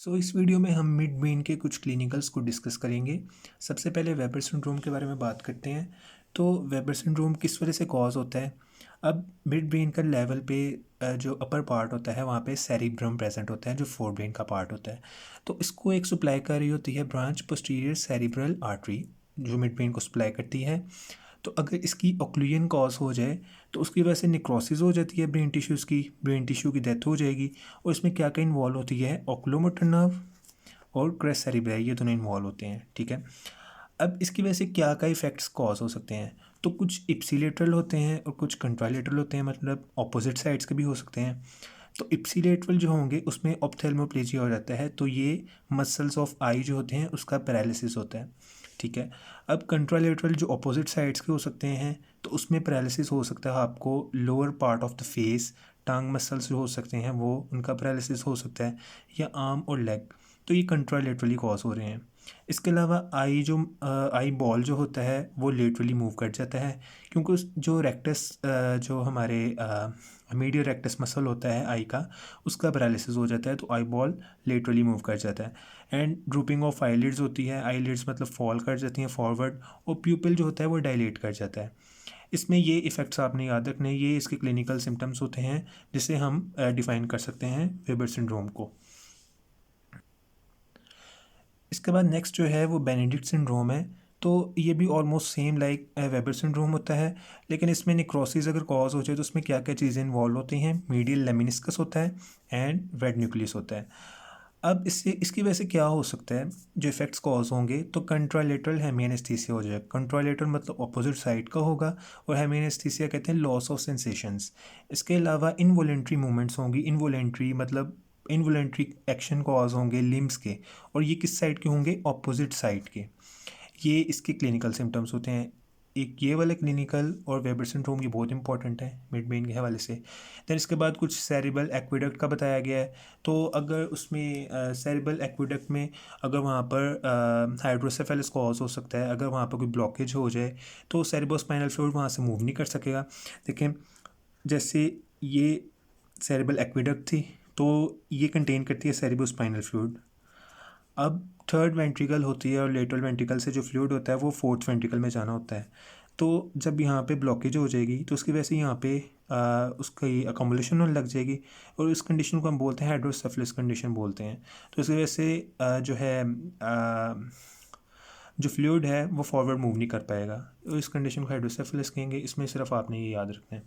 इस वीडियो में हम मिड ब्रेन के कुछ क्लिनिकल्स को डिस्कस करेंगे। सबसे पहले वेबर सिंड्रोम के बारे में बात करते हैं। तो वेबर सिंड्रोम किस वजह से कॉज होता है। अब मिड ब्रेन का लेवल पे जो अपर पार्ट होता है वहाँ पे सेरिब्रम प्रेजेंट होता है, जो फोर ब्रेन का पार्ट होता है। तो इसको एक सप्लाई कर रही होती है ब्रांच पोस्टीरियर सेरिब्रल आर्टरी, जो मिड ब्रेन को सप्लाई करती है। तो अगर इसकी ऑक्लूजन कॉज हो जाए तो उसकी वजह से निक्रोसिस हो जाती है ब्रेन टिश्यूज़ की, ब्रेन टिश्यू की डेथ हो जाएगी। और इसमें क्या क्या इन्वॉल्व होती है, ओकुलोमोटर नर्व और क्रेस सेरिब्राई, ये दोनों इन्वॉल्व होते हैं। ठीक है, अब इसकी वजह से क्या क्या इफ़ेक्ट्स कॉज हो सकते हैं। तो कुछ इप्सिलेटरल होते हैं और कुछ कंट्रालेटरल होते हैं, मतलब ऑपोजिट साइड्स के भी हो सकते हैं। तो इप्सिलेटरल जो होंगे उसमें ऑप्थेल्मोप्लेजिया हो जाता है, तो ये मसल्स ऑफ आई जो होते हैं उसका पैरालिसिस होता है। ठीक है, अब कंट्रालेटरल जो अपोजिट साइड्स के हो सकते हैं, तो उसमें पैरालिसिस हो सकता है आपको lower part of the face, टांग मसल्स जो हो सकते हैं वो उनका पैरालिसिस हो सकता है, या आर्म और लेग। तो ये कंट्रालेटरली कॉज हो रहे हैं। इसके अलावा आई बॉल जो होता है वो लेटरली मूव कर जाता है, क्योंकि उस जो रेक्टस जो हमारे मीडियल रेक्टस मसल होता है आई का, उसका पैरालिसिस हो जाता है, तो आई बॉल लेटरली मूव कर जाता है। एंड ड्रूपिंग ऑफ आईलिड्स होती है, आईलिड्स मतलब फॉल कर जाती हैं फॉरवर्ड, और प्यूपिल जो होता है वो डायलेट कर जाता है। इसमें ये इफ़ेक्ट्स आपने याद रखने, ये इसके क्लिनिकल सिम्टम्स होते हैं जिसे हम डिफ़ाइन कर सकते हैं वेबर सिंड्रोम को। इसके बाद नेक्स्ट जो है वो बेनेडिक्ट सिंड्रोम है। तो ये भी almost same like weber syndrome होता है, लेकिन इसमें निक्रोसिस अगर कॉज हो जाए तो उसमें क्या क्या चीज़ें इन्वॉल्व होती हैं। मीडियल लेमिनिस्कस होता है एंड रेड न्यूक्लियस होता है। अब इससे इसकी वजह से क्या हो सकता है, जो इफेक्ट्स कॉज होंगे, तो कंट्रालेटरल हेमी एनेस्थीसिया हो जाएगा। कंट्रालेटरल मतलब अपोजिट साइड का होगा, और हेमी एनेस्थीसिया कहते हैं लॉस ऑफ सेंसेशंस। इसके अलावा इनवॉलेंट्री मूवमेंट्स होंगी, इनवॉलेंट्री मतलब इनवॉलेंट्री एक्शन कॉज होंगे लिम्स के, और ये किस साइड के होंगे, ऑपोजिट साइड के। ये इसके क्लिनिकल सिम्टम्स होते हैं। एक ये वाला क्लिनिकल और वेबर सिंड्रोम ये बहुत इंपॉर्टेंट है मिड ब्रेन के हवाले से। देन इसके बाद कुछ सेरिब्रल एक्वेडक्ट का बताया गया है। तो अगर उसमें सेरिब्रल एक्वेडक्ट में अगर वहाँ पर हाइड्रोसेफेलस कॉज हो सकता है, अगर वहाँ पर कोई ब्लॉकेज हो जाए तो सेरिब्रोस्पाइनल फ्लूइड वहाँ से मूव नहीं कर सकेगा। देखें, जैसे ये सेरिब्रल एक्वेडक्ट थी, तो ये कंटेन करती है सेरिब्रोस्पाइनल फ्लूइड। अब थर्ड वेंट्रिकल होती है, और लेटरल वेंट्रिकल से जो फ्लूइड होता है वो फोर्थ वेंट्रिकल में जाना होता है। तो जब यहाँ पे ब्लॉकेज हो जाएगी तो उसकी वजह से यहाँ पे उसकी अकोमोलेशन होने लग जाएगी, और इस कंडीशन को हम बोलते हैं हाइड्रोसेफलस कंडीशन बोलते हैं। तो इसकी वजह से जो है जो फ्लूइड है वो फॉरवर्ड मूव नहीं कर पाएगा, तो इस कंडीशन को हाइड्रोसेफलस कहेंगे। इसमें सिर्फ आपने ये याद रखना है।